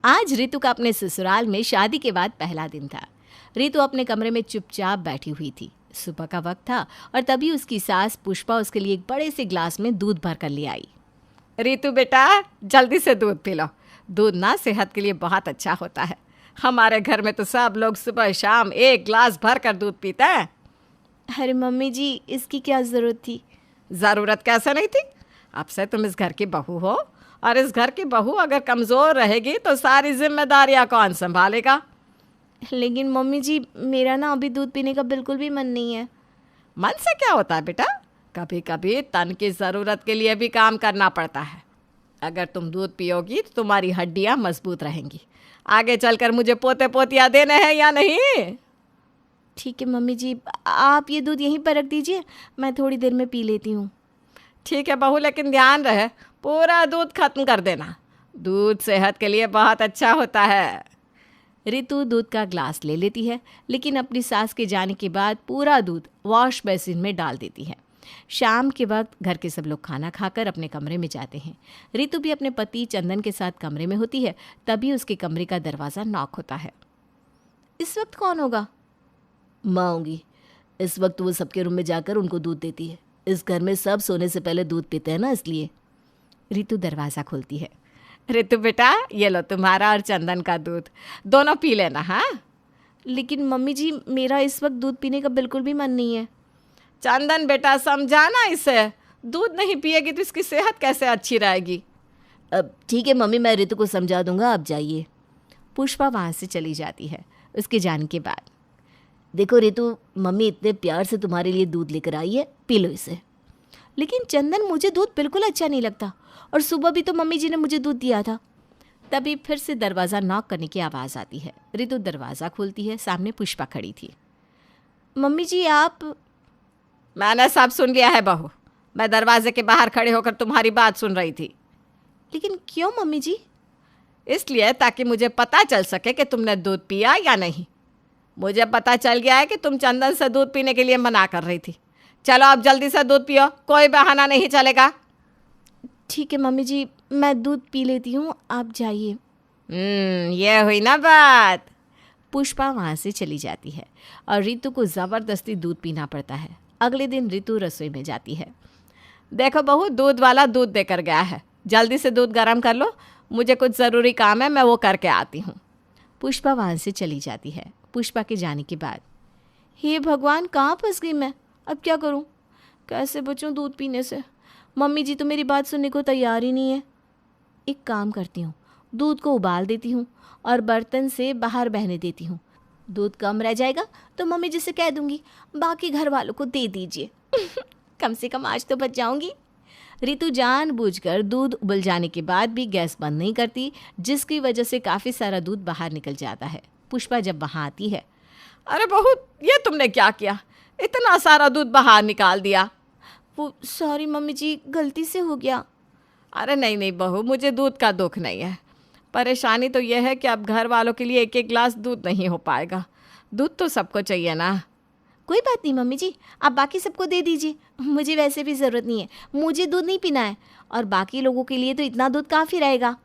आज रितु का अपने ससुराल में शादी के बाद पहला दिन था। रितु अपने कमरे में चुपचाप बैठी हुई थी। सुबह का वक्त था और तभी उसकी सास पुष्पा उसके लिए एक बड़े से ग्लास में दूध भर कर ले आई। रितु बेटा, जल्दी से दूध पी लो। दूध ना सेहत के लिए बहुत अच्छा होता है। हमारे घर में तो सब लोग सुबह शाम एक ग्लास भर कर दूध पीते हैं। अरे मम्मी जी, इसकी क्या ज़रूरत थी? ज़रूरत कैसे नहीं थी? अब से तुम इस घर की बहू हो, और इस घर की बहू अगर कमज़ोर रहेगी तो सारी जिम्मेदारियां कौन संभालेगा? लेकिन मम्मी जी, मेरा ना अभी दूध पीने का बिल्कुल भी मन नहीं है। मन से क्या होता है बेटा? कभी कभी तन की ज़रूरत के लिए भी काम करना पड़ता है। अगर तुम दूध पियोगी तो तुम्हारी हड्डियां मजबूत रहेंगी। आगे चलकर मुझे पोते पोतियां देने हैं या नहीं? ठीक है मम्मी जी, आप ये दूध यहीं पर रख दीजिए, मैं थोड़ी देर में पी लेती हूँ। ठीक है बहू, लेकिन ध्यान रहे पूरा दूध खत्म कर देना। दूध सेहत के लिए बहुत अच्छा होता है। रितु दूध का ग्लास ले लेती है, लेकिन अपनी सास के जाने के बाद पूरा दूध वॉश बेसिन में डाल देती है। शाम के वक्त घर के सब लोग खाना खाकर अपने कमरे में जाते हैं। रितु भी अपने पति चंदन के साथ कमरे में होती है। तभी उसके कमरे का दरवाज़ा नॉक होता है। इस वक्त कौन होगा? माँ होंगी। इस वक्त वो सबके रूम में जाकर उनको दूध देती है। इस घर में सब सोने से पहले दूध पीते हैं ना, इसलिए। रितु दरवाज़ा खोलती है। रितु बेटा, ये लो तुम्हारा और चंदन का दूध, दोनों पी लेना। हाँ, लेकिन मम्मी जी, मेरा इस वक्त दूध पीने का बिल्कुल भी मन नहीं है। चंदन बेटा, समझाना इसे। दूध नहीं पिएगी तो इसकी सेहत कैसे अच्छी रहेगी? अब ठीक है मम्मी, मैं रितु को समझा दूंगा, आप जाइए। पुष्पा वहाँ से चली जाती है। उसके जाने के बाद, देखो रितु, मम्मी इतने प्यार से तुम्हारे लिए दूध लेकर आई है, पी लो इसे। लेकिन चंदन, मुझे दूध बिल्कुल अच्छा नहीं लगता, और सुबह भी तो मम्मी जी ने मुझे दूध दिया था। तभी फिर से दरवाज़ा नॉक करने की आवाज़ आती है। रितु दरवाज़ा खोलती है। सामने पुष्पा खड़ी थी। मम्मी जी, आप? मैंने सब सुन लिया है बहू। मैं दरवाजे के बाहर खड़े होकर तुम्हारी बात सुन रही थी। लेकिन क्यों मम्मी जी? इसलिए ताकि मुझे पता चल सके कि तुमने दूध पिया या नहीं। मुझे पता चल गया है कि तुम चंदन से दूध पीने के लिए मना कर रही थी। चलो अब जल्दी से दूध पियो, कोई बहाना नहीं चलेगा। ठीक है मम्मी जी, मैं दूध पी लेती हूँ, आप जाइए। ये हुई ना बात। पुष्पा वहाँ से चली जाती है और रितु को ज़बरदस्ती दूध पीना पड़ता है। अगले दिन रितु रसोई में जाती है। देखो बहू, दूध वाला दूध देकर गया है, जल्दी से दूध गर्म कर लो। मुझे कुछ ज़रूरी काम है, मैं वो करके आती हूँ। पुष्पा वहाँ से चली जाती है। पुष्पा के जाने के बाद, हे भगवान, कहाँ फंस गई मैं? अब क्या करूँ? कैसे बचूँ दूध पीने से? मम्मी जी तो मेरी बात सुनने को तैयार ही नहीं है। एक काम करती हूँ, दूध को उबाल देती हूँ और बर्तन से बाहर बहने देती हूँ। दूध कम रह जाएगा तो मम्मी जी से कह दूँगी, बाकी घर वालों को दे दीजिए। कम से कम आज तो बच जाऊँगी। रितु जानबूझकर दूध उबल जाने के बाद भी गैस बंद नहीं करती, जिसकी वजह से काफ़ी सारा दूध बाहर निकल जाता है। पुष्पा जब वहाँ आती है, अरे बहू, ये तुमने क्या किया? इतना सारा दूध बाहर निकाल दिया। वो सॉरी मम्मी जी, गलती से हो गया। अरे नहीं नहीं बहू, मुझे दूध का दुख नहीं है। परेशानी तो यह है कि अब घर वालों के लिए एक एक गिलास दूध नहीं हो पाएगा। दूध तो सबको चाहिए ना। कोई बात नहीं मम्मी जी, आप बाकी सबको दे दीजिए, मुझे वैसे भी ज़रूरत नहीं है। मुझे दूध नहीं पीना है, और बाकी लोगों के लिए तो इतना दूध काफ़ी रहेगा।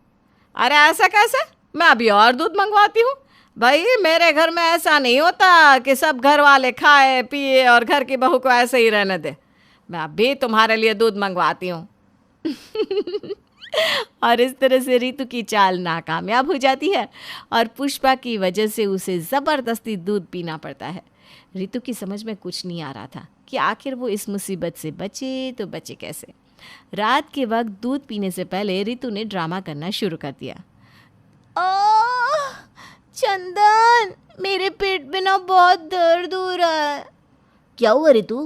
अरे ऐसा कैसे? मैं अभी और दूध मंगवाती हूँ। भाई, मेरे घर में ऐसा नहीं होता कि सब घर वाले खाए पिए और घर की बहू को ऐसे ही रहने दे। मैं अभी तुम्हारे लिए दूध मंगवाती हूँ। और इस तरह से रितु की चाल नाकामयाब हो जाती है और पुष्पा की वजह से उसे ज़बरदस्ती दूध पीना पड़ता है। रितु की समझ में कुछ नहीं आ रहा था कि आखिर वो इस मुसीबत से बचे तो बचे कैसे। रात के वक्त दूध पीने से पहले रितु ने ड्रामा करना शुरू कर दिया। चंदन, मेरे पेट में ना बहुत दर्द हो रहा है। क्या हुआ रितु?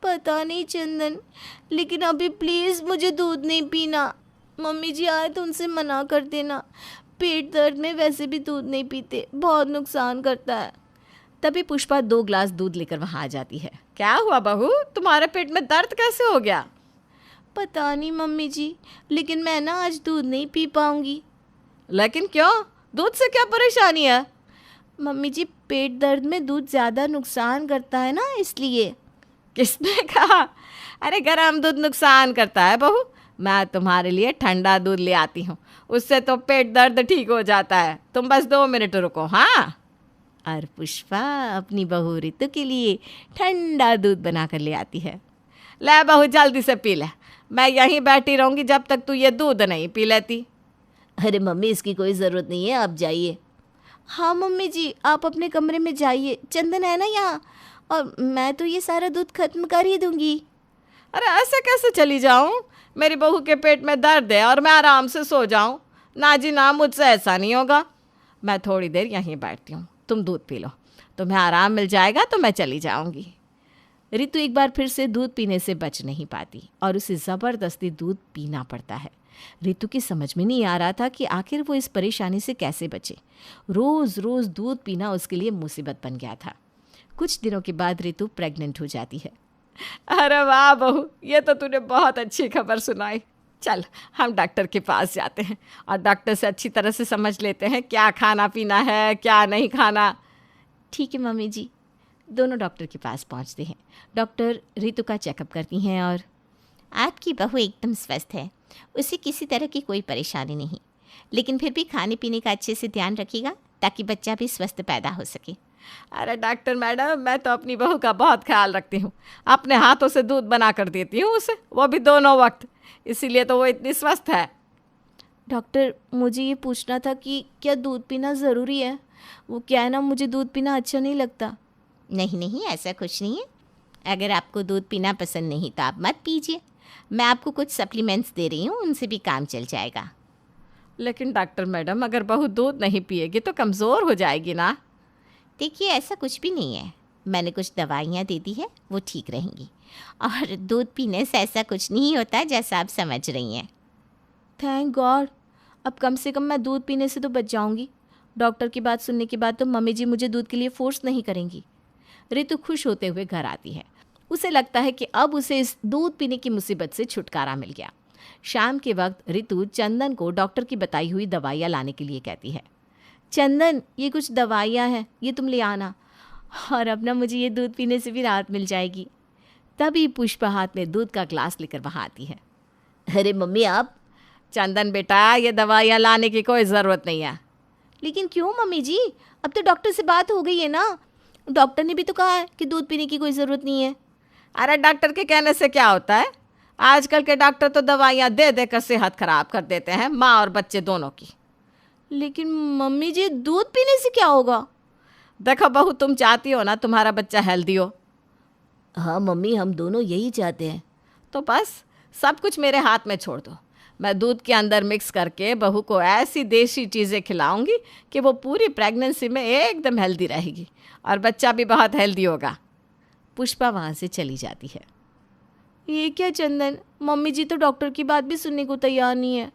पता नहीं चंदन, लेकिन अभी प्लीज़ मुझे दूध नहीं पीना। मम्मी जी आए तो उनसे मना कर देना। पेट दर्द में वैसे भी दूध नहीं पीते, बहुत नुकसान करता है। तभी पुष्पा 2 गिलास दूध लेकर वहाँ आ जाती है। क्या हुआ बहू, तुम्हारे पेट में दर्द कैसे हो गया? पता नहीं मम्मी जी, लेकिन मैं ना आज दूध नहीं पी पाऊँगी। लेकिन क्यों? दूध से क्या परेशानी है? मम्मी जी, पेट दर्द में दूध ज़्यादा नुकसान करता है ना, इसलिए। किसने कहा? अरे गरम दूध नुकसान करता है बहू? मैं तुम्हारे लिए ठंडा दूध ले आती हूँ, उससे तो पेट दर्द ठीक हो जाता है। तुम बस 2 मिनट रुको। हाँ। और पुष्पा अपनी बहू ऋतु के लिए ठंडा दूध बनाकर ले आती है। ले बहू, जल्दी से पी ले, मैं यहीं बैठी रहूँगी जब तक तू ये दूध नहीं पी लेती। अरे मम्मी, इसकी कोई ज़रूरत नहीं है, आप जाइए। हाँ मम्मी जी, आप अपने कमरे में जाइए, चंदन है ना यहाँ, और मैं तो ये सारा दूध खत्म कर ही दूंगी। अरे ऐसे कैसे चली जाऊँ? मेरी बहू के पेट में दर्द है और मैं आराम से सो जाऊँ? ना जी ना, मुझसे ऐसा नहीं होगा। मैं थोड़ी देर यहीं बैठती हूँ, तुम दूध पी लो, तुम्हें आराम मिल जाएगा तो मैं चली जाऊँगी। ऋतु एक बार फिर से दूध पीने से बच नहीं पाती और उसे ज़बरदस्ती दूध पीना पड़ता है। ऋतु की समझ में नहीं आ रहा था कि आखिर वो इस परेशानी से कैसे बचे। रोज़ रोज़ दूध पीना उसके लिए मुसीबत बन गया था। कुछ दिनों के बाद ऋतु प्रेग्नेंट हो जाती है। अरे वाह बहू, ये तो तूने बहुत अच्छी खबर सुनाई। चल हम डॉक्टर के पास जाते हैं और डॉक्टर से अच्छी तरह से समझ लेते हैं क्या खाना पीना है, क्या नहीं खाना। ठीक है मम्मी जी। दोनों डॉक्टर के पास पहुंचते हैं। डॉक्टर ऋतु का चेकअप करती हैं और आपकी बहू एकदम स्वस्थ है, उसे किसी तरह की कोई परेशानी नहीं, लेकिन फिर भी खाने पीने का अच्छे से ध्यान रखिएगा ताकि बच्चा भी स्वस्थ पैदा हो सके। अरे डॉक्टर मैडम, मैं तो अपनी बहू का बहुत ख्याल रखती हूँ, अपने हाथों से दूध बना कर देती हूँ उसे, वो भी दोनों वक्त, इसीलिए तो वो इतनी स्वस्थ है। डॉक्टर, मुझे ये पूछना था कि क्या दूध पीना ज़रूरी है? वो क्या है ना, मुझे दूध पीना अच्छा नहीं लगता। नहीं नहीं, ऐसा कुछ नहीं है। अगर आपको दूध पीना पसंद नहीं तो आप मत पीजिए। मैं आपको कुछ सप्लीमेंट्स दे रही हूँ, उनसे भी काम चल जाएगा। लेकिन डॉक्टर मैडम, अगर बहू दूध नहीं पिएगी तो कमज़ोर हो जाएगी ना। देखिए, ऐसा कुछ भी नहीं है, मैंने कुछ दवाइयाँ दे दी है, वो ठीक रहेंगी। और दूध पीने से ऐसा कुछ नहीं होता जैसा आप समझ रही हैं। थैंक गॉड, अब कम से कम मैं दूध पीने से तो बच जाऊँगी। डॉक्टर की बात सुनने के बाद तो मम्मी जी मुझे दूध के लिए फोर्स नहीं करेंगी। ऋतु खुश होते हुए घर आती है। उसे लगता है कि अब उसे इस दूध पीने की मुसीबत से छुटकारा मिल गया। शाम के वक्त ऋतु चंदन को डॉक्टर की बताई हुई दवाइयाँ लाने के लिए कहती है। चंदन, ये कुछ दवाइयाँ हैं, ये तुम ले आना, और अब ना मुझे ये दूध पीने से भी राहत मिल जाएगी। तभी पुष्पा हाथ में दूध का ग्लास लेकर वहाँ आती है। अरे मम्मी, आप। चंदन बेटा, ये दवाइयाँ लाने की कोई ज़रूरत नहीं है। लेकिन क्यों मम्मी जी, अब तो डॉक्टर से बात हो गई है ना, डॉक्टर ने भी तो कहा है कि दूध पीने की कोई ज़रूरत नहीं है। अरे डॉक्टर के कहने से क्या होता है, आजकल के डॉक्टर तो दवाइयाँ दे दे कर सेहत खराब कर देते हैं, माँ और बच्चे दोनों की। लेकिन मम्मी जी, दूध पीने से क्या होगा? देखो बहू, तुम चाहती हो ना तुम्हारा बच्चा हेल्दी हो। हाँ मम्मी, हम दोनों यही चाहते हैं। तो बस सब कुछ मेरे हाथ में छोड़ दो, मैं दूध के अंदर मिक्स करके बहू को ऐसी देसी चीज़ें खिलाऊंगी कि वो पूरी प्रेगनेंसी में एकदम हेल्दी रहेगी और बच्चा भी बहुत हेल्दी होगा। पुष्पा वहाँ से चली जाती है। ये क्या चंदन, मम्मी जी तो डॉक्टर की बात भी सुनने को तैयार नहीं है।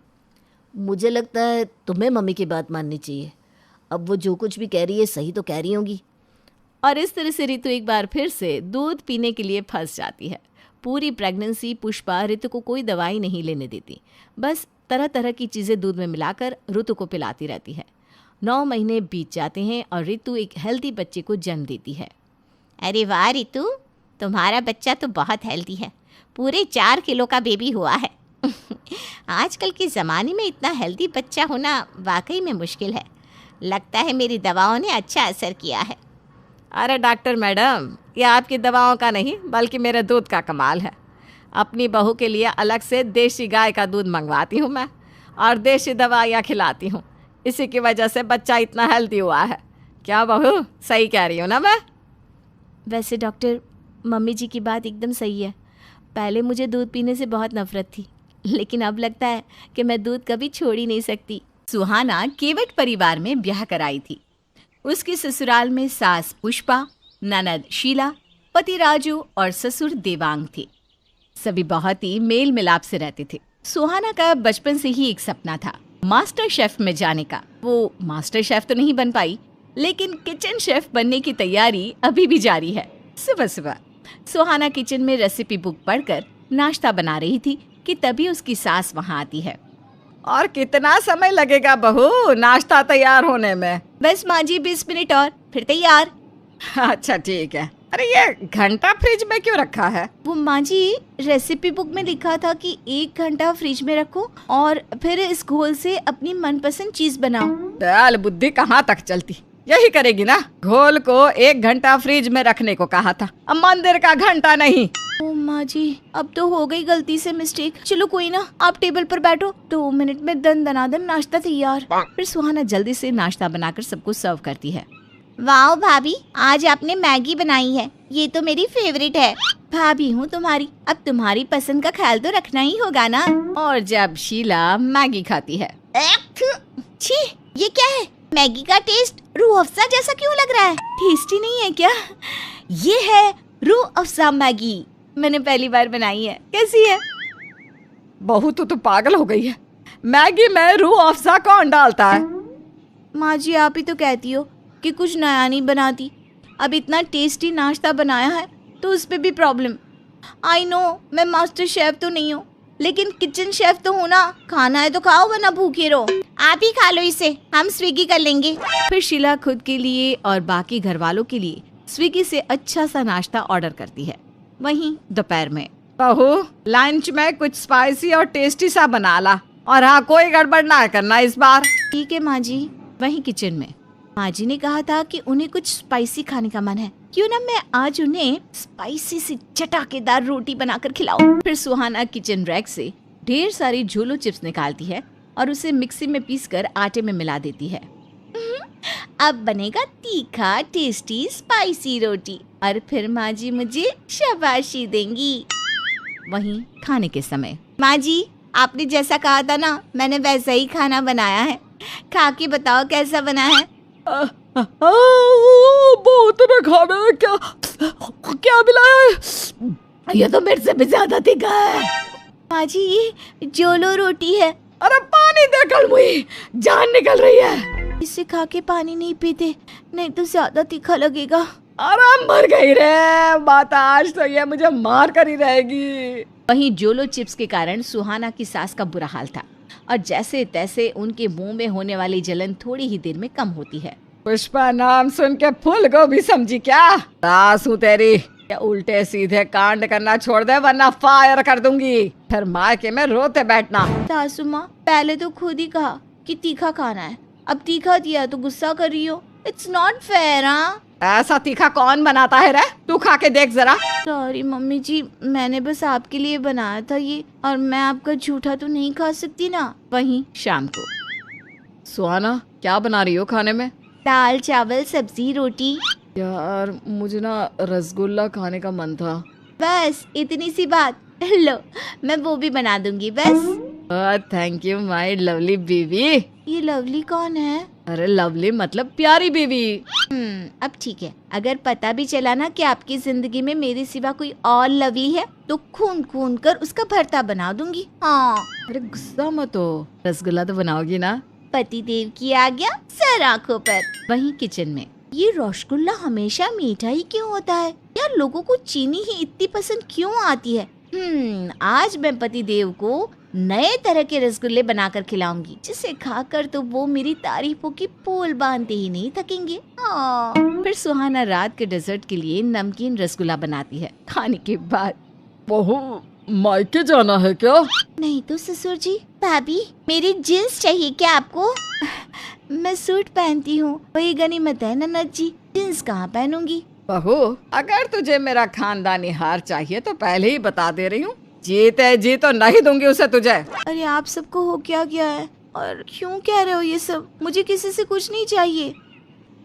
मुझे लगता है तुम्हें मम्मी की बात माननी चाहिए। अब वो जो कुछ भी कह रही है सही तो कह रही होंगी। और इस तरह से ऋतु एक बार फिर से दूध पीने के लिए फंस जाती है। पूरी प्रेगनेंसी पुष्पा ऋतु को कोई दवाई नहीं लेने देती, बस तरह तरह की चीज़ें दूध में मिलाकर ऋतु को पिलाती रहती है। 9 महीने बीत जाते हैं और ऋतु एक हेल्दी बच्चे को जन्म देती है। अरे वाह ऋतु, तुम्हारा बच्चा तो बहुत हेल्दी है, पूरे 4 किलो का बेबी हुआ है। आजकल के ज़माने में इतना हेल्दी बच्चा होना वाकई में मुश्किल है। लगता है मेरी दवाओं ने अच्छा असर किया है। अरे डॉक्टर मैडम, ये आपकी दवाओं का नहीं बल्कि मेरे दूध का कमाल है। अपनी बहू के लिए अलग से देसी गाय का दूध मंगवाती हूँ मैं और देसी दवाइयाँ खिलाती हूँ, इसी की वजह से बच्चा इतना हेल्दी हुआ है। क्या बहू, सही कह रही हूँ ना मैं? वैसे डॉक्टर, मम्मी जी की बात एकदम सही है। पहले मुझे दूध पीने से बहुत नफरत थी, लेकिन अब लगता है कि मैं दूध कभी छोड़ ही नहीं सकती। सुहाना केवट परिवार में ब्याह कराई थी। उसके ससुराल में सास पुष्पा, ननद शीला, पति राजू और ससुर देवांग थे। सभी बहुत ही मेल मिलाप से रहते थे। सुहाना का बचपन से ही एक सपना था, मास्टर शेफ में जाने का। वो मास्टर शेफ तो नहीं बन पाई, लेकिन किचन शेफ बनने की तैयारी अभी भी जारी है। सुबह सुबह सुहाना किचन में रेसिपी बुक पढ़कर नाश्ता बना रही थी कि तभी उसकी सास वहाँ आती है। और कितना समय लगेगा बहू नाश्ता तैयार होने में? बस माँ जी 20 मिनट और फिर तैयार। अच्छा ठीक है। अरे ये घंटा फ्रिज में क्यों रखा है? वो माँ जी, रेसिपी बुक में लिखा था कि 1 घंटा फ्रिज में रखो और फिर इस घोल से अपनी मनपसंद चीज बनाओ। दयाल बुद्धि कहाँ तक चलती, यही करेगी ना। घोल को 1 घंटा फ्रिज में रखने को कहा था, अब मंदिर का घंटा नहीं। ओ माँ जी, अब तो हो गई गलती से मिस्टेक। चलो कोई ना, आप टेबल पर बैठो, 2 मिनट में दनादन नाश्ता तैयार। फिर सुहाना जल्दी से नाश्ता बनाकर सबको सर्व करती है। वाह भाभी, आज आपने मैगी बनाई है, ये तो मेरी फेवरेट है। भाभी हूँ तुम्हारी, अब तुम्हारी पसंद का ख्याल तो रखना ही होगा ना। और जब शीला मैगी खाती है, छी, ये क्या है? मैगी का टेस्ट रूह अफ़ज़ा जैसा क्यों लग रहा है? टेस्टी नहीं है क्या? ये है रूह अफ़ज़ा मैगी, मैंने पहली बार बनाई है। कैसी है? बहू तो पागल हो गई है, मैगी में रूह अफ़ज़ा कौन डालता है? माँ जी, आप ही तो कहती हो कि कुछ नया नहीं बनाती। अब इतना टेस्टी नाश्ता बनाया है तो उस पे भी प्रॉब्लम। आई नो, मैं मास्टर शेफ तो नहीं हूँ, लेकिन किचन शेफ तो हूँ ना। खाना है तो खाओ, वरना भूखे रहो। आप ही खा लो इसे, हम स्विगी कर लेंगे। फिर शीला खुद के लिए और बाकी घर वालों के लिए स्विगी से अच्छा सा नाश्ता ऑर्डर करती है। वहीं दोपहर में, बहू लंच में कुछ स्पाइसी और टेस्टी सा बना ला, और हाँ कोई गड़बड़ ना करना इस बार। ठीक है माँ जी। वहीं किचन में माँ जी ने कहा था कि उन्हें कुछ स्पाइसी खाने का मन है, क्यों ना मैं आज उन्हें स्पाइसी सी चटाकेदार रोटी बनाकर खिलाऊं। फिर सुहाना किचन रैक से ढेर सारी झोलो चिप्स निकालती है और उसे मिक्सी में पीसकर आटे में मिला देती है। अब बनेगा तीखा टेस्टी स्पाइसी रोटी, और फिर माँ जी मुझे शाबाशी देंगी। वहीं खाने के समय, माँ जी, आपने जैसा कहा था ना, मैंने वैसा ही खाना बनाया है। खा के बताओ कैसा बना है। बहुत ने खाना है, क्या क्या मिलाया है? ये तो मेरे से भी ज्यादा तीखा है। माँ जी, ये जोलो रोटी है। अरे पानी दे कल मुई, जान निकल रही है। इसे खा के पानी नहीं पीते, नहीं तो ज्यादा तीखा लगेगा। अरे मर गई रे बात, आज तो ये मुझे मार कर ही रहेगी। वहीं जोलो चिप्स के कारण सुहाना की सास का बुरा हाल था, और जैसे तैसे उनके मुंह में होने वाली जलन थोड़ी ही देर में कम होती है। पुष्पा नाम सुन के फूल गोभी समझी क्या? सास हूँ तेरी, या उल्टे सीधे कांड करना छोड़ दे वरना फायर कर दूंगी। फिर मायके में रोते बैठना। सासू माँ, पहले तो खुद ही कहा कि तीखा खाना है, अब तीखा दिया तो गुस्सा कर रही हो। It's not fair. हाँ, ऐसा तीखा कौन बनाता है रे? तू खा के देख जरा। सॉरी मम्मी जी, मैंने बस आपके लिए बनाया था ये, और मैं आपका झूठा तो नहीं खा सकती ना। वहीं शाम को, सुहाना क्या बना रही हो खाने में? दाल चावल सब्जी रोटी। यार मुझे ना रसगुल्ला खाने का मन था। बस इतनी सी बात। लो, मैं वो भी बना दूंगी बस। थैंक यू माय लवली बीवी। ये लवली कौन है? अरे लवली मतलब प्यारी बीवी। अब ठीक है, अगर पता भी चला ना कि आपकी जिंदगी में मेरे सिवा कोई और लवली है, तो खून खून कर उसका भरता बना दूंगी। हाँ। अरे गुस्सा मत हो, रसगुल्ला तो बनाओगी ना? पति देव की आज्ञा सर आंखों पर। वहीं किचन में, ये रसगुल्ला हमेशा मीठा ही क्यों होता है यार? लोगों को चीनी ही इतनी पसंद क्यों आती है? आज मैं पति देव को नए तरह के रसगुल्ले बनाकर खिलाऊंगी, जिसे खाकर तो वो मेरी तारीफों की पोल बांधते ही नहीं थकेंगे। फिर सुहाना रात के डेजर्ट के लिए नमकीन रसगुल्ला बनाती है। खाने के बाद, बहू मायके जाना है क्या? नहीं तो ससुर जी। भाभी, मेरी जींस चाहिए क्या आपको? मैं सूट पहनती हूँ, वही गनीमत है ननद जी, जींस कहाँ पहनूंगी। बहू अगर तुझे मेरा खानदानी हार चाहिए तो पहले ही बता दे रही हूँ, जीते जी तो नहीं दूंगी उसे तुझे। अरे आप सबको हो क्या गया है, और क्यों कह रहे हो ये सब? मुझे किसी से कुछ नहीं चाहिए।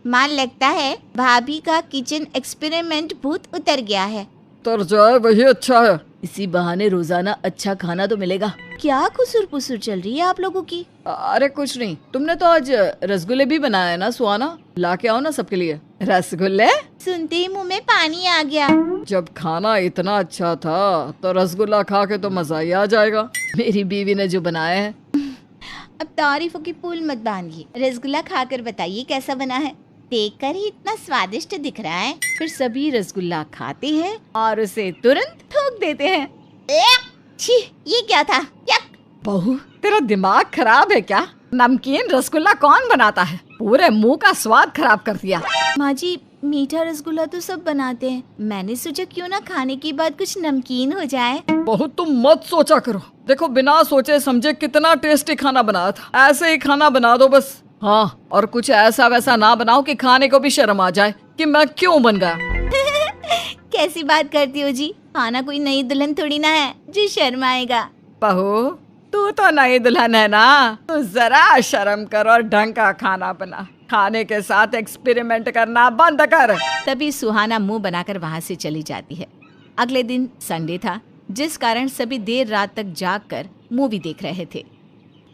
मान लगता है भाभी का किचन एक्सपेरिमेंट भूत उतर गया है। तर जाए वही अच्छा है। इसी बहाने रोजाना अच्छा खाना तो मिलेगा। क्या खुसुर पुसुर चल रही है आप लोगों की? अरे कुछ नहीं, तुमने तो आज रसगुल्ले भी बनाए ना सुहाना, ला के आओ ना सबके लिए रसगुल्ले। सुनते ही मुंह में पानी आ गया। जब खाना इतना अच्छा था तो रसगुल्ला खा के तो मजा ही आ जाएगा। मेरी बीवी ने जो बनाया है। अब तारीफों की पुल मत बांधिए, रसगुल्ला खाकर बताइए कैसा बना है। देखकर ही इतना स्वादिष्ट दिख रहा है। फिर सभी रसगुल्ला खाते हैं और उसे तुरंत थूक देते हैं। छी, ये क्या था? बहू तेरा दिमाग खराब है क्या? नमकीन रसगुल्ला कौन बनाता है? पूरे मुंह का स्वाद खराब कर दिया। माँ जी, मीठा रसगुल्ला तो सब बनाते हैं, मैंने सोचा क्यों ना खाने के बाद कुछ नमकीन हो जाए। बहू तुम मत सोचा करो, देखो बिना सोचे समझे कितना टेस्टी खाना बनाया था, ऐसे ही खाना बना दो बस। हाँ, और कुछ ऐसा वैसा ना बनाओ कि खाने को भी शर्म आ जाए कि मैं क्यों बन गया। कैसी बात करती हो जी, खाना कोई नई दुल्हन थोड़ी ना है जो शर्म आएगा। बहू तू तो नई दुल्हन है ना, तू जरा शर्म कर और ढंग का खाना बना। खाने के साथ एक्सपेरिमेंट करना बंद कर। तभी सुहाना मुंह बनाकर वहां से चली जाती है। अगले दिन संडे था, जिस कारण सभी देर रात तक जागकर मूवी देख रहे थे।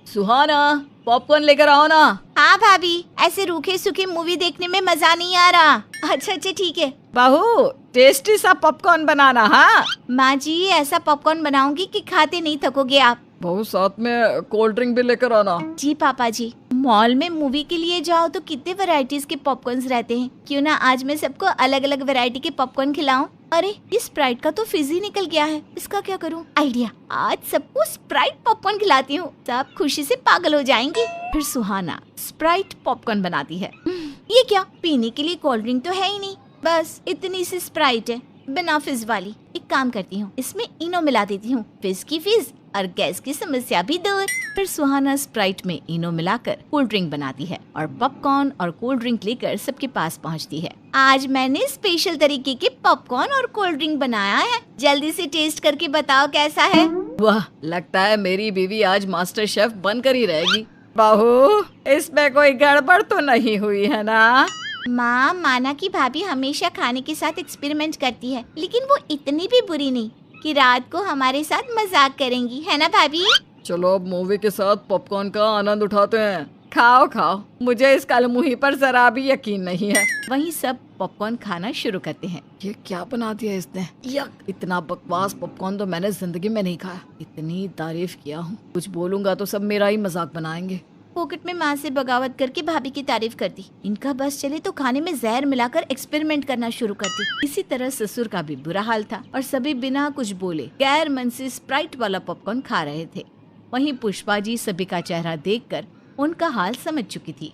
सुहाना, पॉपकॉर्न लेकर आओ ना। हाँ भाभी, ऐसे रूखे सूखे मूवी देखने में मजा नहीं आ रहा। अच्छा ठीक है। बहू टेस्टी सा पॉपकॉर्न बनाना। हाँ माँ जी, ऐसा पॉपकॉर्न बनाऊंगी कि खाते नहीं थकोगे आप। बहू साथ में कोल्ड ड्रिंक भी लेकर आना। जी पापा जी। मॉल में मूवी के लिए जाओ तो कितने वैरायटीज के पॉपकॉर्न्स रहते हैं, क्यों ना आज मैं सबको अलग अलग वैरायटी के पॉपकॉर्न खिलाऊं। अरे इस स्प्राइट का तो फिज ही निकल गया है, इसका क्या करूं? आइडिया, आज सबको स्प्राइट पॉपकॉर्न खिलाती हूँ, सब खुशी से पागल हो जाएंगी। फिर सुहाना स्प्राइट पॉपकॉर्न बनाती है। ये क्या, पीने के लिए कोल्ड ड्रिंक तो है ही नहीं, बस इतनी सी स्प्राइट है बिना फिज वाली। एक काम करती हूँ, इसमें इनो मिला देती हूँ, फिज की फिज और गैस की समस्या भी दूर। फिर सुहाना स्प्राइट में इनो मिलाकर कोल्ड ड्रिंक बनाती है और पॉपकॉर्न और कोल्ड ड्रिंक लेकर सबके पास पहुंचती है। आज मैंने स्पेशल तरीके के पॉपकॉर्न और कोल्ड ड्रिंक बनाया है, जल्दी से टेस्ट करके बताओ कैसा है। वाह, लगता है मेरी बीवी आज मास्टर शेफ बनकर ही रहेगी। बहू इसमें कोई गड़बड़ तो नहीं हुई है ना? माँ, माना कि भाभी हमेशा खाने के साथ एक्सपेरिमेंट करती है, लेकिन वो इतनी भी बुरी नहीं कि रात को हमारे साथ मजाक करेंगी, है ना भाभी? चलो अब मूवी के साथ पॉपकॉर्न का आनंद उठाते हैं। खाओ खाओ, मुझे इस कलमुही पर जरा भी यकीन नहीं है। वहीं सब पॉपकॉर्न खाना शुरू करते हैं। ये क्या बना दिया इसने? यक, इतना बकवास पॉपकॉर्न तो मैंने जिंदगी में नहीं खाया। इतनी तारीफ किया हूँ, कुछ बोलूंगा तो सब मेरा ही मजाक बनाएंगे। पॉकेट में माँ से बगावत करके भाभी की तारीफ करती, इनका बस चले तो खाने में जहर मिलाकर एक्सपेरिमेंट करना शुरू करती। इसी तरह ससुर का भी बुरा हाल था और सभी बिना कुछ बोले गैर मन से स्प्राइट वाला पॉपकॉर्न खा रहे थे। वहीं पुष्पा जी सभी का चेहरा देखकर उनका हाल समझ चुकी थी।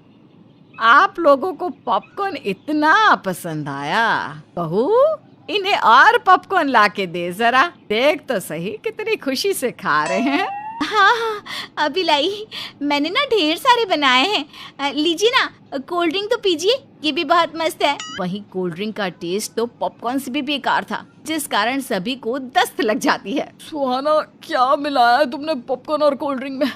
आप लोगों को पॉपकॉर्न इतना पसंद आया, बहू इन्हें और पॉपकॉर्न लाके दे जरा, देख तो सही कितनी खुशी से खा रहे हैं। हाँ, अभी लाई, मैंने ना ढेर सारे बनाए हैं, लीजिए ना, कोल्ड ड्रिंक तो पीजिए, ये भी बहुत मस्त है। वहीं कोल्ड ड्रिंक का टेस्ट तो पॉपकॉर्न से भी बेकार था, जिस कारण सभी को दस्त लग जाती है। सुहाना, क्या मिलाया है तुमने पॉपकॉर्न और कोल्ड ड्रिंक में?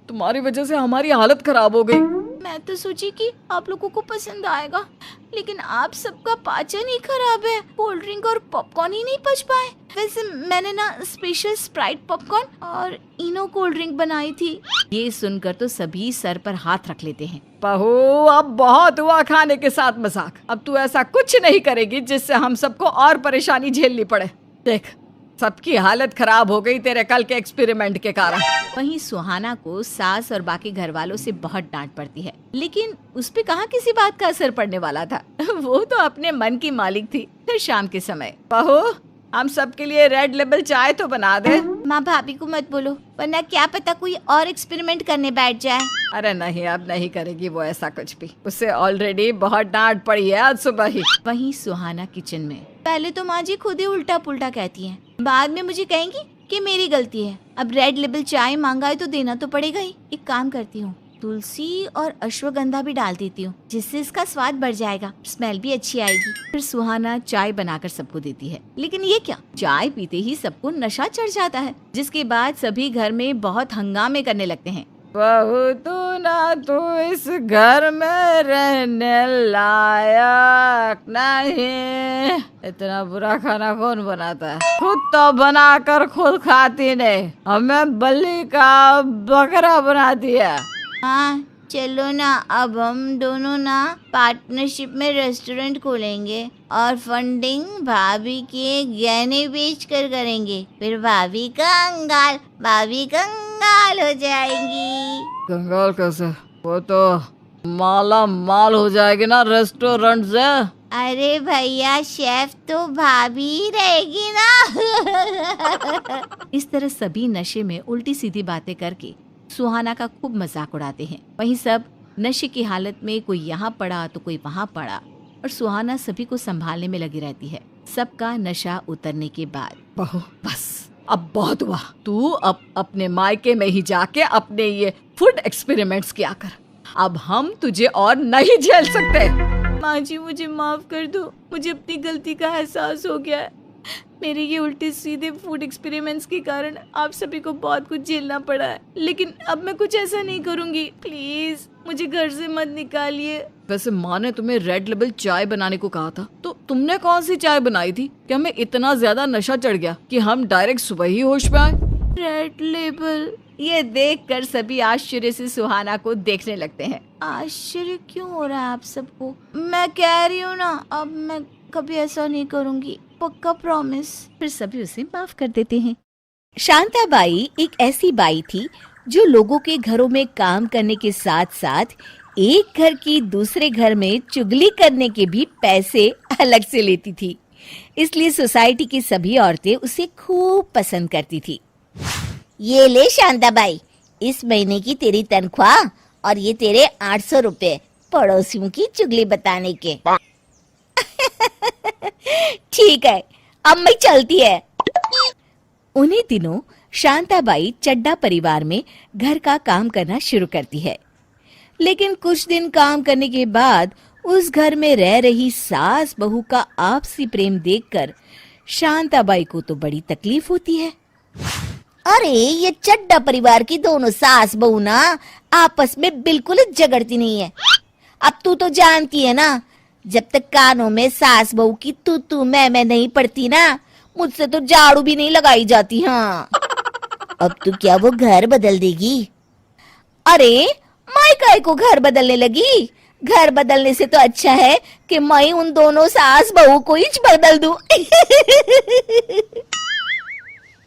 तुम्हारी वजह से हमारी हालत खराब हो गई। मैं तो सोची कि आप लोगों को पसंद आएगा, लेकिन आप सबका पाचन ही खराब है, कोल्ड ड्रिंक और पॉपकॉर्न ही नहीं पच पाए। वैसे मैंने ना स्पेशल स्प्राइट पॉपकॉर्न और इनो कोल्ड ड्रिंक बनाई थी। ये सुनकर तो सभी सर पर हाथ रख लेते हैं। बहू अब बहुत हुआ खाने के साथ मजाक, अब तू ऐसा कुछ नहीं करेगी जिससे हम सबको और परेशानी झेलनी पड़े। देख सबकी हालत खराब हो गई तेरे कल के एक्सपेरिमेंट के कारण। वहीं सुहाना को सास और बाकी घर वालों से बहुत डांट पड़ती है, लेकिन उस पे कहाँ किसी बात का असर पड़ने वाला था। वो तो अपने मन की मालिक थी। फिर शाम के समय, बहू हम सबके लिए रेड लेबल चाय तो बना दे। माँ भाभी को मत बोलो, वरना क्या पता कोई और एक्सपेरिमेंट करने बैठ जाए। अरे नहीं, अब नहीं करेगी वो ऐसा कुछ भी, उससे ऑलरेडी बहुत डांट पड़ी है आज सुबह ही। वहीं सुहाना किचन में पहले तो माँ जी खुद ही उल्टा पुल्टा कहती हैं, बाद में मुझे कहेंगी कि मेरी गलती है। अब रेड लेबल चाय मांगा है तो देना तो पड़ेगा ही। एक काम करती हूँ, तुलसी और अश्वगंधा भी डाल देती हूँ, जिससे इसका स्वाद बढ़ जाएगा, स्मेल भी अच्छी आएगी। फिर सुहाना चाय बनाकर सबको देती है, लेकिन ये क्या, चाय पीते ही सबको नशा चढ़ जाता है, जिसके बाद सभी घर में बहुत हंगामे करने लगते हैं। बहू तू ना तू इस घर में रहने लायक नहीं। इतना बुरा खाना कौन बनाता है? खुद तो बनाकर खुद खाती नहीं, हमें बलि का बकरा बना दिया। हाँ चलो ना, अब हम दोनों ना पार्टनरशिप में रेस्टोरेंट खोलेंगे और फंडिंग भाभी के गहने बेच कर करेंगे, फिर भाभी कंगाल हो जाएंगी। कंगाल कैसे? वो तो माला माल हो जाएगी ना रेस्टोरेंट से। अरे भैया, शेफ तो भाभी ही रहेगी ना। इस तरह सभी नशे में उल्टी सीधी बातें करके सुहाना का खूब मजाक उड़ाते हैं। वहीं सब नशे की हालत में, कोई यहाँ पड़ा तो कोई वहाँ पड़ा। और सुहाना सभी को संभालने में लगी रहती है। सबका नशा उतरने के बाद बहू बस अब बहुत हुआ। तू अब अपने मायके में ही जाके अपने ये फूड एक्सपेरिमेंट्स किया कर। अब हम तुझे और नहीं झेल सकते। माँ जी मुझे माफ कर दो, मुझे अपनी गलती का एहसास हो गया है। मेरे ये उल्टे सीधे फूड एक्सपेरिमेंट्स के कारण आप सभी को बहुत कुछ झेलना पड़ा है, लेकिन अब मैं कुछ ऐसा नहीं करूँगी। प्लीज मुझे घर से मत निकालिए। वैसे माँ ने तुम्हें रेड लेबल चाय बनाने को कहा था, तो तुमने कौन सी चाय बनाई थी कि हमें इतना ज्यादा नशा चढ़ गया कि हम डायरेक्ट सुबह ही होश में आए? Red label. ये देखकर सभी आश्चर्य से सुहाना को देखने लगते हैं। आश्चर्य क्यों हो रहा है आप सबको? मैं कह रही हूँ ना, अब मैं कभी ऐसा नहीं करूँगी, पक्का प्रॉमिस। फिर सभी उसे माफ कर देते हैं। शांताबाई एक ऐसी बाई थी जो लोगों के घरों में काम करने के साथ साथ एक घर की दूसरे घर में चुगली करने के भी पैसे अलग से लेती थी। इसलिए सोसाइटी की सभी औरतें उसे खूब पसंद करती थी। ये ले शांताबाई, इस महीने की तेरी तनख्वाह और ये तेरे 800 रुपए पड़ोसियों की चुगली बताने के। ठीक है, अब मैं चलती है। उन्हीं दिनों शांताबाई चड्डा परिवार में घर का काम करना शुरू करती है। लेकिन कुछ दिन काम करने के बाद उस घर में रह रही सास बहू का आपसी प्रेम देखकर शांताबाई को तो बड़ी तकलीफ होती है। अरे ये चड्डा परिवार की दोनों सास बहू ना आपस में बिल्कुल झगड़ती नहीं है। अब तू तो जानती है ना, जब तक कानों में सास बहू की तू मैं नहीं पड़ती ना, मुझसे तो झाड़ू भी नहीं लगाई जाती। हाँ, अब तू क्या वो घर बदल देगी? अरे मैं काय को घर बदलने लगी? घर बदलने से तो अच्छा है कि मैं उन दोनों सास बहू को ही बदल दूं।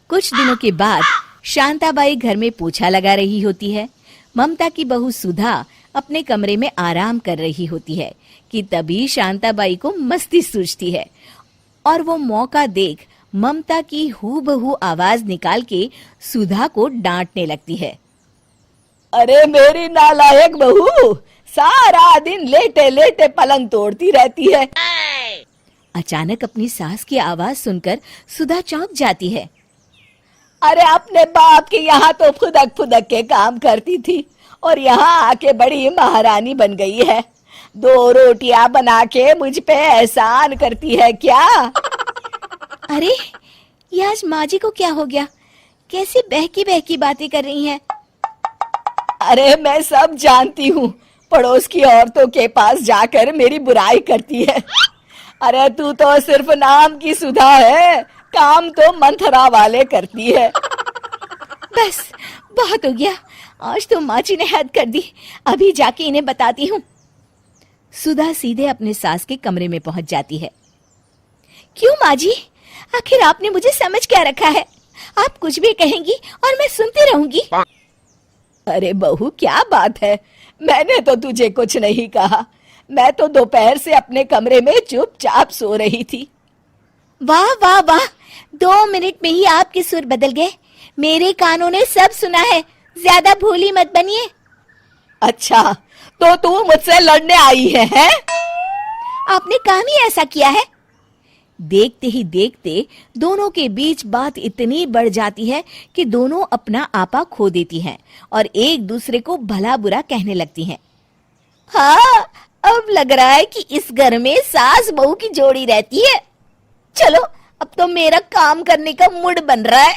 कुछ दिनों के बाद शांताबाई घर में पोछा लगा रही होती है। ममता की बहू सुधा अपने कमरे में आराम कर रही होती है कि तभी शांताबाई को मस्ती सूझती है और वो मौका देख ममता की हूबहू आवाज निकाल के सुधा को डांटने लगती है। अरे मेरी नालायक बहू, सारा दिन लेटे लेटे पलंग तोड़ती रहती है। अचानक अपनी सास की आवाज सुनकर सुधा चौंक जाती है। अरे अपने बाप के यहाँ तो फुदक फुदक के काम करती थी और यहाँ आके बड़ी महारानी बन गई है। 2 रोटियां बना के मुझ पे एहसान करती है क्या? अरे ये आज माँ जी को क्या हो गया? कैसी बहकी बहकी बातें कर रही हैं? अरे मैं सब जानती हूँ, पड़ोस की औरतों के पास जाकर मेरी बुराई करती है। अरे तू तो सिर्फ नाम की सुधा है, काम तो मंथरा वाले करती है। बस बहुत हो गया, आज तो माँ जी ने हद कर दी। अभी जाके इन्हें बताती हूँ। सुधा सीधे अपने सास के कमरे में पहुंच जाती है। क्यों माँ जी, आखिर आपने मुझे समझ क्या रखा है? आप कुछ भी कहेंगी और मैं सुनती रहूंगी। अरे बहू क्या बात है, मैंने तो तुझे कुछ नहीं कहा। मैं तो दोपहर से अपने कमरे में चुपचाप सो रही थी। वाह वाह वाह, 2 मिनट में ही आपके सुर बदल गए। मेरे कानों ने सब सुना है, ज्यादा भोली मत बनिए। अच्छा, तो तू मुझसे लड़ने आई है, हैं? आपने काम ही ऐसा किया है। देखते ही देखते दोनों के बीच बात इतनी बढ़ जाती है कि दोनों अपना आपा खो देती हैं और एक दूसरे को भला बुरा कहने लगती हैं। हाँ, अब लग रहा है कि इस घर में सास बहू की जोड़ी रहती है। चलो, अब तो मेरा काम करने का मूड बन रहा है।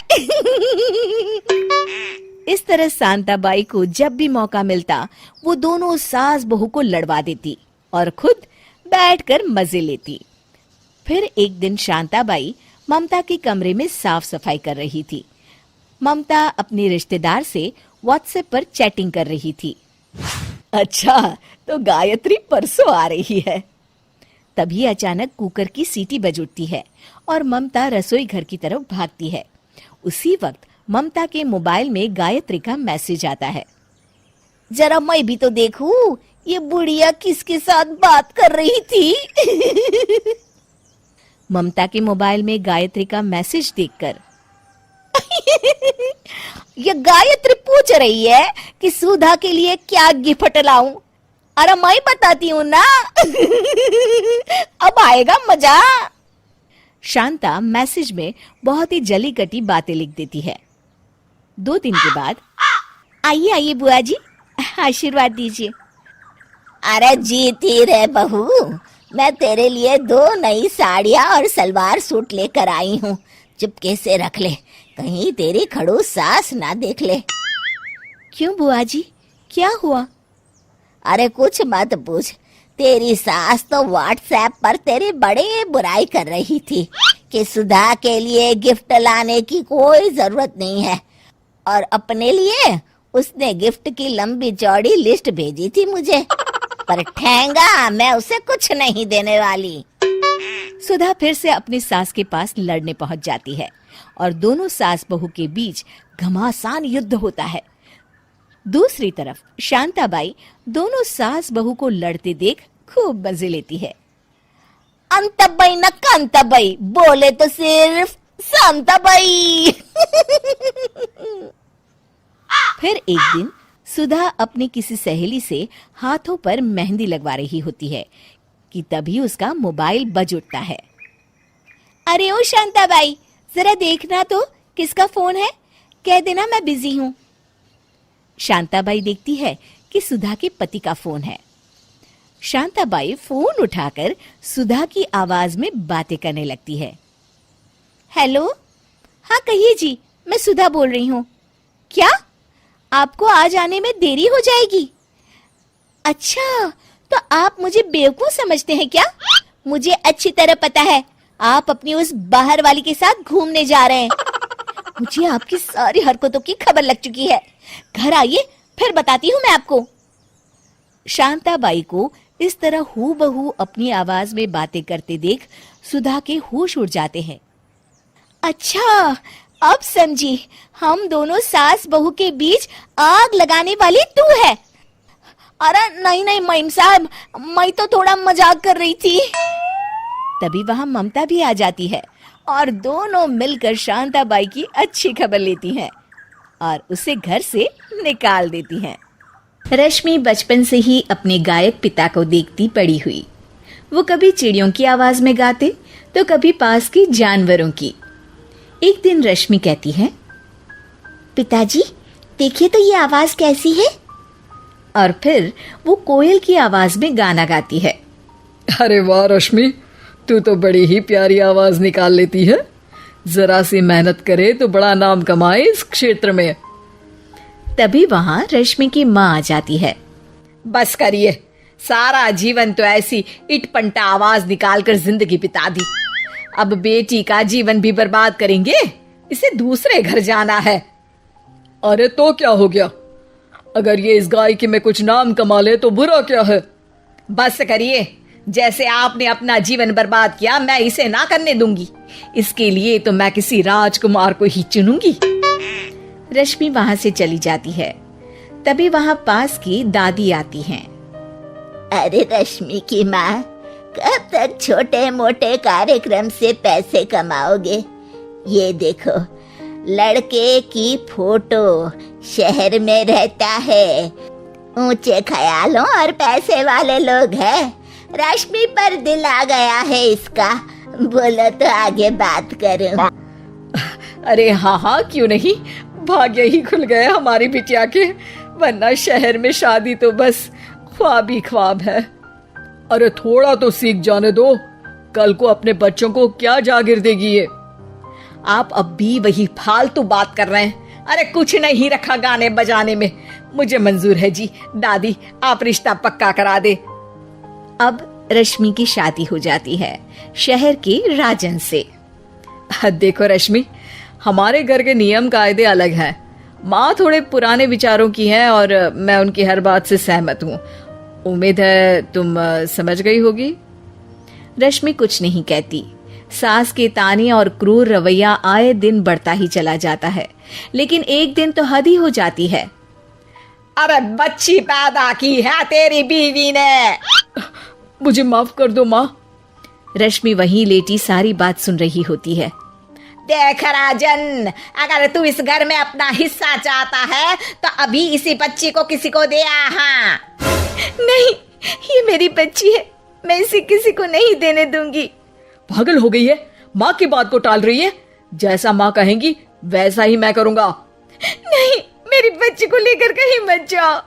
इस तरह शांताबाई को जब भी मौका मिलता वो दोनों सास बहू को लड़वा देती और खुद बैठकर मजे लेती। फिर एक दिन शांताबाई ममता के कमरे में साफ सफाई कर रही थी। ममता अपने रिश्तेदार से व्हाट्सएप पर चैटिंग कर रही थी। अच्छा, तो गायत्री परसों आ रही है। तभी अचानक कुकर की सीटी बज उठती है और ममता रसोई घर की तरफ भागती है। उसी वक्त ममता के मोबाइल में गायत्री का मैसेज आता है। जरा मैं भी तो देखूं, ये बुढ़िया किसके साथ बात कर रही थी। ममता के मोबाइल में गायत्री का मैसेज देखकर ये गायत्री पूछ रही है कि सुधा के लिए क्या गिफ्ट लाऊं। अरे मैं बताती हूँ ना। अब आएगा मजा। शांता मैसेज में बहुत ही जली कटी बातें लिख देती है। 2 दिन के बाद, आइए आइए बुआ जी, आशीर्वाद दीजिए। अरे जीती रे बहू, मैं तेरे लिए 2 नई साड़ियाँ और सलवार सूट लेकर आई हूँ। चुपके से रख ले, कहीं तेरी खड़ूस सास ना देख ले। क्यों बुआ जी, क्या हुआ? अरे कुछ मत पूछ, तेरी सास तो व्हाट्सएप पर तेरी बड़ी बुराई कर रही थी कि सुधा के लिए गिफ्ट लाने की कोई जरूरत नहीं है, और अपने लिए उसने गिफ्ट की लंबी चौड़ी लिस्ट भेजी थी मुझे, पर ठेंगा मैं उसे कुछ नहीं देने वाली। सुधा फिर से अपनी सास के पास लड़ने पहुंच जाती है और दोनों सास बहू के बीच घमासान युद्ध होता है। दूसरी तरफ शांताबाई दोनों सास बहू को लड़ते देख खूब मजे लेती है। अंतबाई न कांताबाई, बोले तो सिर्फ शांताबाई। फिर एक दिन सुधा अपनी किसी सहेली से हाथों पर मेहंदी लगवा रही होती है कि तभी उसका मोबाइल बज उठता है। अरे ओ शांताबाई, जरा देखना तो किसका फोन है, कह देना मैं बिजी हूँ। शांताबाई देखती है कि सुधा के पति का फोन है। शांताबाई फोन उठाकर सुधा की आवाज में बातें करने लगती है। हेलो, हाँ कहिए जी, मैं सुधा बोल रही हूँ। क्या आपको आज आने में देरी हो जाएगी? अच्छा, तो आप मुझे बेवकूफ समझते हैं क्या? मुझे अच्छी तरह पता है आप अपनी उस बाहर वाली के साथ घूमने जा रहे हैं। मुझे आपकी सारी हरकतों की खबर लग चुकी है। घर आइए, फिर बताती हूँ मैं आपको। शांताबाई को इस तरह हूबहू अपनी आवाज में बातें करते देख सुधा के होश उड़ जाते हैं। अच्छा, अब समझी, हम दोनों सास बहू के बीच आग लगाने वाली तू है। अरे नहीं नहीं माइम साहब, मैं तो थोड़ा मजाक कर रही थी। तभी वहां ममता भी आ जाती है और दोनों मिलकर शांताबाई की अच्छी खबर लेती हैं और उसे घर से निकाल देती हैं। रश्मि बचपन से ही अपने गायक पिता को देखती बड़ी हुई। वो कभी चिड़ियों की आवाज में गाते तो कभी पास के जानवरों की। एक दिन रश्मि कहती है, पिताजी देखिए तो ये आवाज कैसी है। और फिर वो कोयल की आवाज में गाना गाती है। अरे वाह रश्मि, तू तो बड़ी ही प्यारी आवाज निकाल लेती है। जरा सी मेहनत करे तो बड़ा नाम कमाए इस क्षेत्र में। तभी वहां रश्मि की माँ आ जाती है। बस करिए, सारा जीवन तो ऐसी इटपंटा आवाज निकालकर जिंदगी बिता दी। अब बेटी का जीवन भी बर्बाद करेंगे, इसे दूसरे घर जाना है। अरे तो क्या हो गया, अगर ये इस गायकी में कुछ नाम कमा ले तो बुरा क्या है। बस करिए, जैसे आपने अपना जीवन बर्बाद किया मैं इसे ना करने दूंगी। इसके लिए तो मैं किसी राजकुमार को ही चुनूंगी। रश्मि वहां से चली जाती है। तभी वहां पास की दादी आती हैं। अरे रश्मि की माँ, कब तक छोटे मोटे कार्यक्रम से पैसे कमाओगे? ये देखो, लड़के की फोटो शहर में रहता है, ऊंचे ख्यालों और पैसे वाले लोग हैं। रश्मि पर दिल आ गया है इसका, बोलो तो आगे बात करूं। अरे हाँ हाँ, क्यों नहीं, भाग्य ही खुल गए हमारी बिटिया के, वरना शहर में शादी तो बस ख्वाब ही ख्वाब है। अरे थोड़ा तो सीख जाने दो, कल को अपने बच्चों को क्या जागीर देगी ये। आप अब भी वही फालतू बात कर रहे हैं। अरे कुछ नहीं रखा गाने बजाने में, मुझे मंजूर है जी। दादी आप रिश्ता पक्का करा दे। अब रश्मि की शादी हो जाती है शहर के राजन से। देखो रश्मि, हमारे घर के नियम कायदे अलग हैं। माँ थोड़े पुराने विचारों की है और मैं उनकी हर बात से सहमत हूँ। उम्मीद है तुम समझ गई होगी। रश्मि कुछ नहीं कहती। सास के ताने और क्रूर रवैया आए दिन बढ़ता ही चला जाता है, लेकिन एक दिन तो हद ही हो जाती है। अरे बच्ची पैदा की है तेरी बीवी ने। मुझे माफ कर दो माँ। रश्मि वहीं लेटी सारी बात सुन रही होती है। देख राजन, अगर तू इस घर में अपना हिस्सा चाहता है तो अभी इसी बच्ची को किसी को दे। हाँ नहीं, ये मेरी बच्ची है, मैं इसे किसी को नहीं देने दूंगी। पागल हो गई है, माँ की बात को टाल रही है। जैसा माँ कहेंगी वैसा ही मैं करूंगा। नहीं, मेरी बच्ची को लेकर कहीं मत जाओ।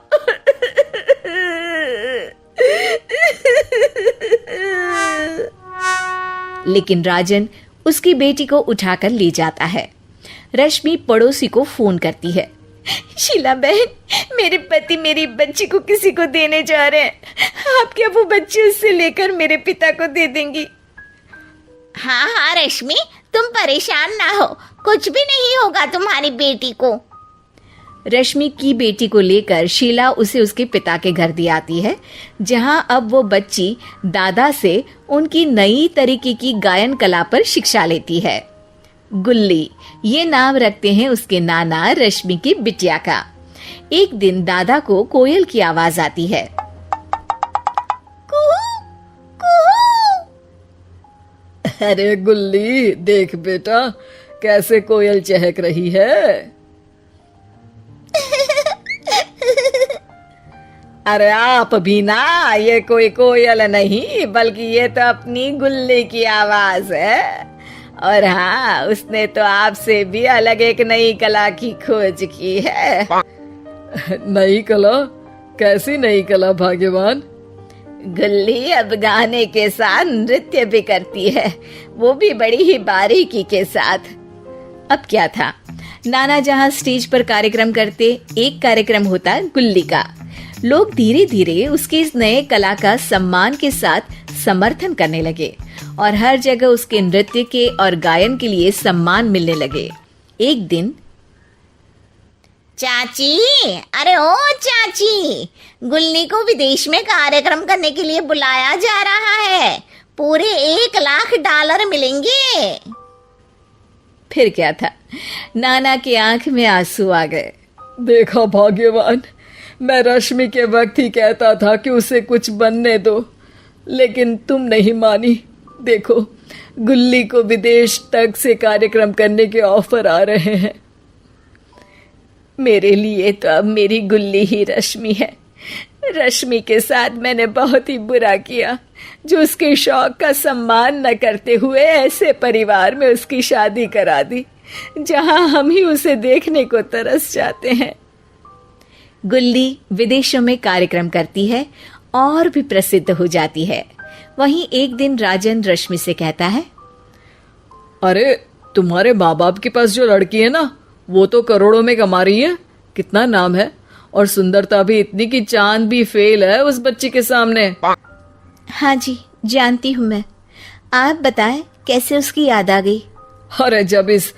लेकिन राजन उसकी बेटी को उठाकर ले जाता है। रश्मि पड़ोसी को फोन करती है। शीला बहन, मेरे पति मेरी बच्ची को किसी को देने जा रहे हैं। आप क्या वो बच्ची उससे लेकर मेरे पिता को दे देंगी? हाँ हाँ रश्मि, तुम परेशान ना हो, कुछ भी नहीं होगा तुम्हारी बेटी को। रश्मि की बेटी को लेकर शीला उसे उसके पिता के घर दी आती है, जहां अब वो बच्ची दादा से उनकी नई तरीके की गायन कला पर शिक्षा लेती है। गुल्ली ये नाम रखते हैं उसके नाना रश्मि की बिटिया का। एक दिन दादा को कोयल की आवाज आती है। अरे गुल्ली, देख बेटा कैसे कोयल चहक रही है। अरे आप भी ना, ये कोई कोयल नहीं बल्कि ये तो अपनी गुल्ली की आवाज है। और हाँ, उसने तो आपसे भी अलग एक नई कला की खोज की है। नई कला? कैसी नई कला भाग्यवान? गुल्ली अब गाने के साथ नृत्य भी करती है, वो भी बड़ी ही बारीकी के साथ। अब क्या था, नाना जहां स्टेज पर कार्यक्रम करते, एक कार्यक्रम होता गुल्ली का। लोग धीरे धीरे उसके इस नए कला का सम्मान के साथ समर्थन करने लगे और हर जगह उसके नृत्य के और गायन के लिए सम्मान मिलने लगे। एक दिन, चाची, अरे ओ चाची, गुल्ली को विदेश में कार्यक्रम करने के लिए बुलाया जा रहा है, पूरे $1,00,000 मिलेंगे। फिर क्या था, नाना की आंख में आंसू आ गए। देखा भाग्यवान, मैं रश्मि के वक्त ही कहता था कि उसे कुछ बनने दो, लेकिन तुम नहीं मानी। देखो, गुल्ली को विदेश तक से कार्यक्रम करने के ऑफर आ रहे हैं। मेरे लिए तो अब मेरी गुल्ली ही रश्मि है। रश्मि के साथ मैंने बहुत ही बुरा किया, जो उसके शौक का सम्मान न करते हुए ऐसे परिवार में उसकी शादी करा दी, जहां हम ही उसे देखने को तरस जाते हैं। गुल्ली विदेशों में कार्यक्रम करती है और भी प्रसिद्ध हो जाती है। वहीं एक दिन राजन रश्मि से कहता है, अरे तुम्हारे माँ बाप के पास जो लड़की है ना, वो तो करोड़ों में कमा रही है, कितना नाम है, और सुंदरता भी इतनी कि चांद भी फेल है उस बच्ची के सामने। हाँ जी, जानती हूँ मैं। आप बताएं, कैसे उसकी याद आ गई? अरे जब इस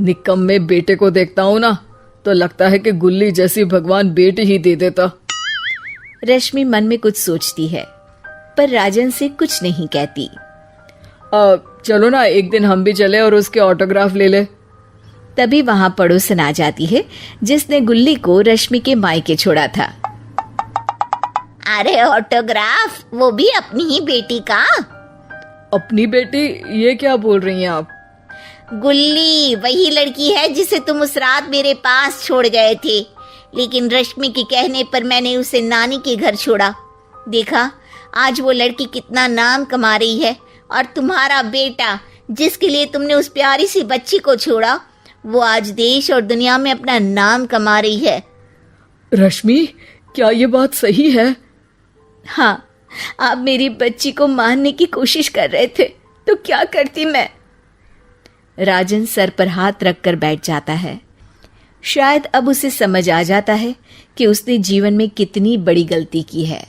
निकम्मे बेटे को देखता हूँ ना, तो लगता है कि गुल्ली जैसी भगवान बेटी ही दे देता। रश्मि मन में कुछ सोचती है, पर राजन से कुछ नहीं कहती। चलो ना, एक दिन हम भी चले और उसके ऑटोग्राफ ले ले। तभी वहां पड़ोसन आ जाती है, जिसने गुल्ली को रश्मि के मायके छोड़ा था। अरे ऑटोग्राफ, वो भी अपनी ही बेटी का? अपनी बेटी? ये क्या बोल रही हैं आप? गुल्ली वही लड़की है जिसे तुम उस रात मेरे पास छोड़ गए थे, लेकिन रश्मि के कहने पर मैंने उसे नानी के घर छोड़ा। देखा, आज वो लड़की कितना नाम कमा रही है, और तुम्हारा बेटा जिसके लिए तुमने उस प्यारी सी बच्ची को छोड़ा, वो आज देश और दुनिया में अपना नाम कमा रही है। रश्मि, क्या ये बात सही है? हाँ, आप मेरी बच्ची को मारने की कोशिश कर रहे थे, तो क्या करती मैं? राजन सर पर हाथ रखकर बैठ जाता है। शायद अब उसे समझ आ जाता है कि उसने जीवन में कितनी बड़ी गलती की है।